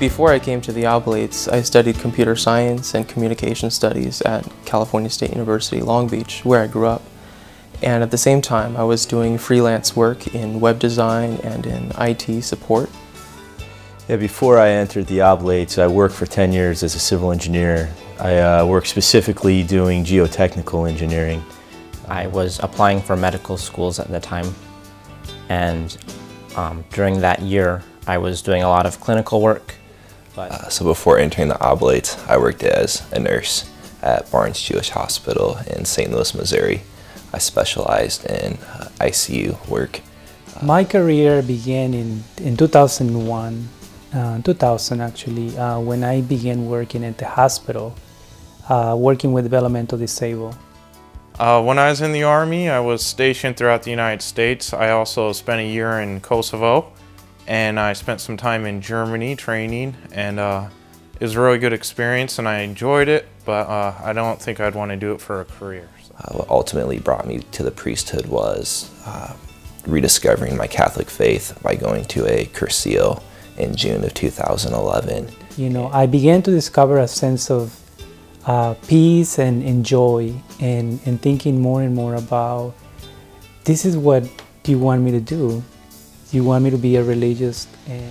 Before I came to the Oblates, I studied computer science and communication studies at California State University, Long Beach, where I grew up. And at the same time, I was doing freelance work in web design and in IT support. Yeah, before I entered the Oblates, I worked for 10 years as a civil engineer. I worked specifically doing geotechnical engineering. I was applying for medical schools at the time, and during that year, I was doing a lot of clinical work. So before entering the Oblates, I worked as a nurse at Barnes Jewish Hospital in St. Louis, Missouri. I specialized in ICU work. My career began in 2001, 2000 actually, when I began working at the hospital, working with developmental disabled. When I was in the Army, I was stationed throughout the United States. I also spent a year in Kosovo, and I spent some time in Germany training, and it was a really good experience and I enjoyed it, but I don't think I'd want to do it for a career. So. What ultimately brought me to the priesthood was rediscovering my Catholic faith by going to a cursil in June of 2011. You know, I began to discover a sense of peace and joy, and thinking more and more about, this is what you want me to do. You want me to be a religious.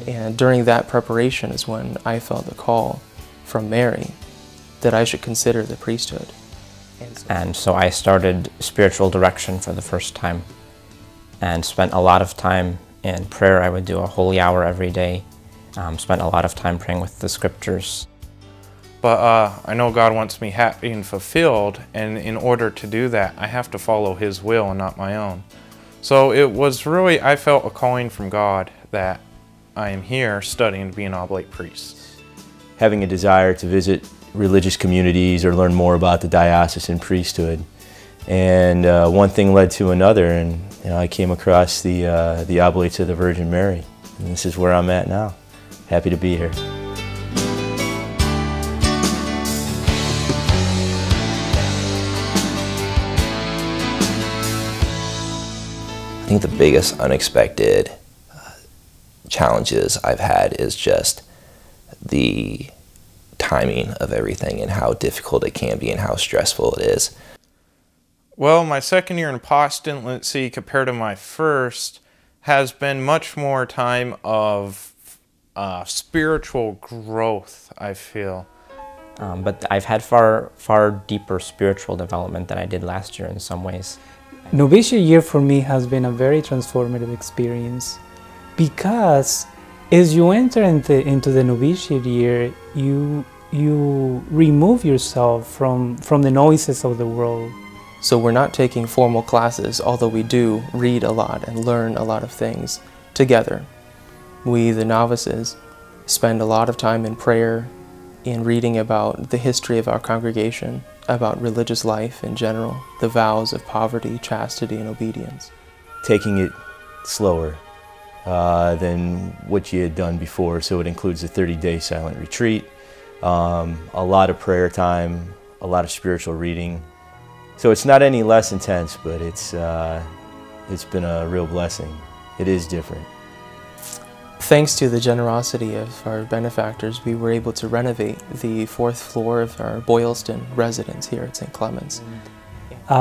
And during that preparation is when I felt the call from Mary that I should consider the priesthood. And so I started spiritual direction for the first time and spent a lot of time in prayer. I would do a holy hour every day, spent a lot of time praying with the scriptures. But I know God wants me happy and fulfilled, and in order to do that, I have to follow His will and not my own. So it was really, I felt a calling from God that I am here studying to be an oblate priest. Having a desire to visit religious communities or learn more about the diocesan priesthood. And one thing led to another, and I came across the Oblates of the Virgin Mary. And this is where I'm at now. Happy to be here. I think the biggest unexpected challenges I've had is just the timing of everything and how difficult it can be and how stressful it is. Well, my second year in postulancy compared to my first has been much more time of spiritual growth, I feel. But I've had far deeper spiritual development than I did last year in some ways. Novitiate year for me has been a very transformative experience, because as you enter into the novitiate year, you remove yourself from the noises of the world. So we're not taking formal classes, although we do read a lot and learn a lot of things together. We, the novices, spend a lot of time in prayer, in reading about the history of our congregation, about religious life in general, the vows of poverty, chastity, and obedience. Taking it slower than what you had done before, so it includes a 30-day silent retreat, a lot of prayer time, a lot of spiritual reading. So it's not any less intense, but it's been a real blessing. It is different. Thanks to the generosity of our benefactors, we were able to renovate the 4th floor of our Boylston residence here at St. Clement's.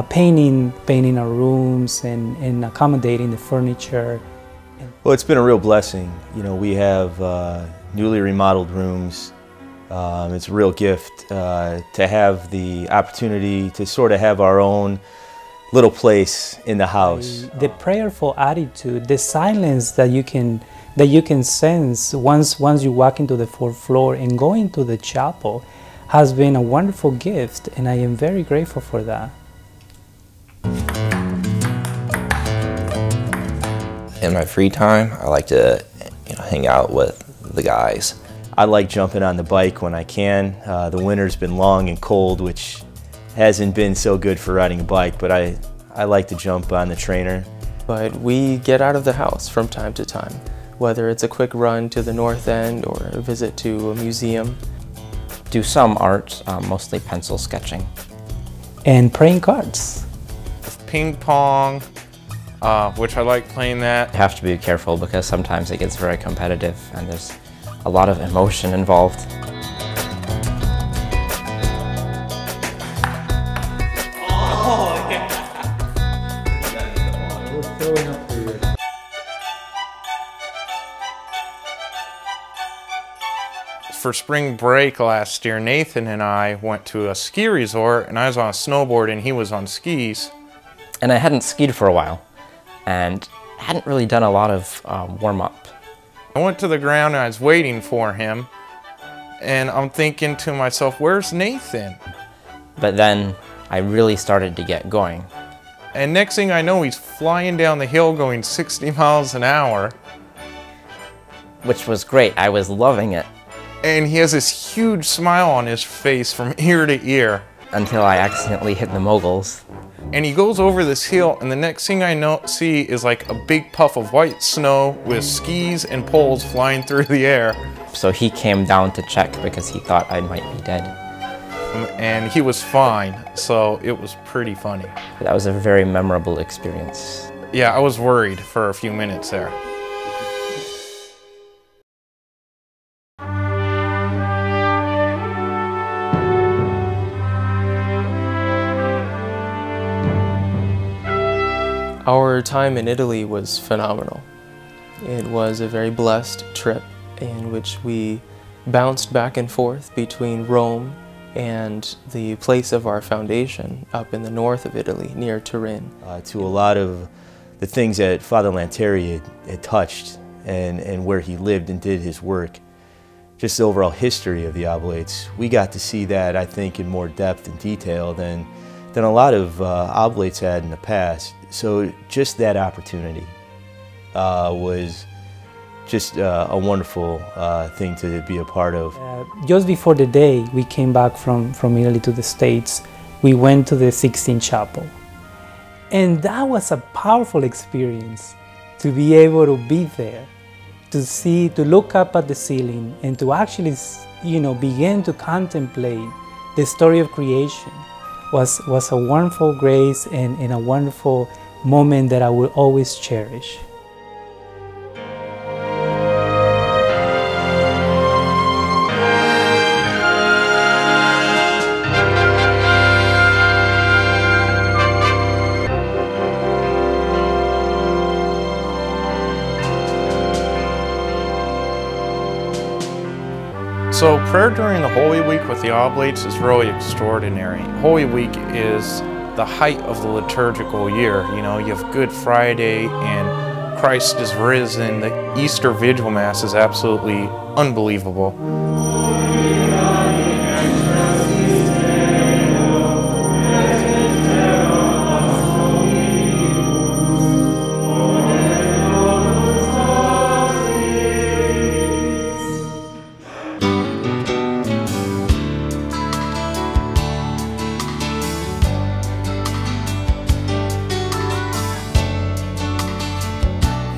Painting our rooms and accommodating the furniture. Well, it's been a real blessing. You know, we have newly remodeled rooms. It's a real gift to have the opportunity to sort of have our own little place in the house. The prayerful attitude, the silence that you can sense once you walk into the 4th floor and go into the chapel has been a wonderful gift, and I am very grateful for that. In my free time, I like to hang out with the guys. I like jumping on the bike when I can. The winter's been long and cold, which hasn't been so good for riding a bike, but I like to jump on the trainer. But we get out of the house from time to time, whether it's a quick run to the north end or a visit to a museum. Do some art, mostly pencil sketching. And playing cards. Ping pong, which I like playing that. You have to be careful because sometimes it gets very competitive and there's a lot of emotion involved. For spring break last year, Nathan and I went to a ski resort, and I was on a snowboard and he was on skis. And I hadn't skied for a while and hadn't really done a lot of warm-up. I went to the ground and I was waiting for him, and I'm thinking to myself, where's Nathan? But then I really started to get going. And next thing I know, he's flying down the hill going 60 miles an hour. Which was great. I was loving it. And he has this huge smile on his face from ear to ear. Until I accidentally hit the moguls. And he goes over this hill, and the next thing I see is like a big puff of white snow with skis and poles flying through the air. So he came down to check because he thought I might be dead. And he was fine, so it was pretty funny. That was a very memorable experience. Yeah, I was worried for a few minutes there. Our time in Italy was phenomenal. It was a very blessed trip in which we bounced back and forth between Rome and the place of our foundation up in the north of Italy, near Turin. To a lot of the things that Father Lanteri had touched and where he lived and did his work, just the overall history of the Oblates, we got to see that, I think, in more depth and detail than a lot of Oblates had in the past. So just that opportunity was just a wonderful thing to be a part of. Just before the day we came back from Italy to the States, we went to the Sixtine Chapel. And that was a powerful experience, to be able to be there, to see, to look up at the ceiling and to actually, begin to contemplate the story of creation. Was a wonderful grace and a wonderful moment that I will always cherish. So prayer during the Holy Week with the Oblates is really extraordinary. Holy Week is the height of the liturgical year. You have Good Friday and Christ is risen. The Easter Vigil Mass is absolutely unbelievable.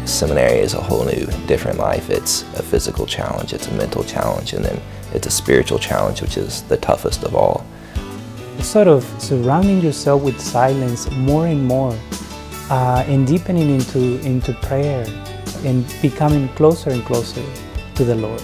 Seminary is a whole new, different life. It's a physical challenge, it's a mental challenge, and then it's a spiritual challenge, which is the toughest of all. Sort of surrounding yourself with silence more and more, and deepening into prayer, and becoming closer and closer to the Lord.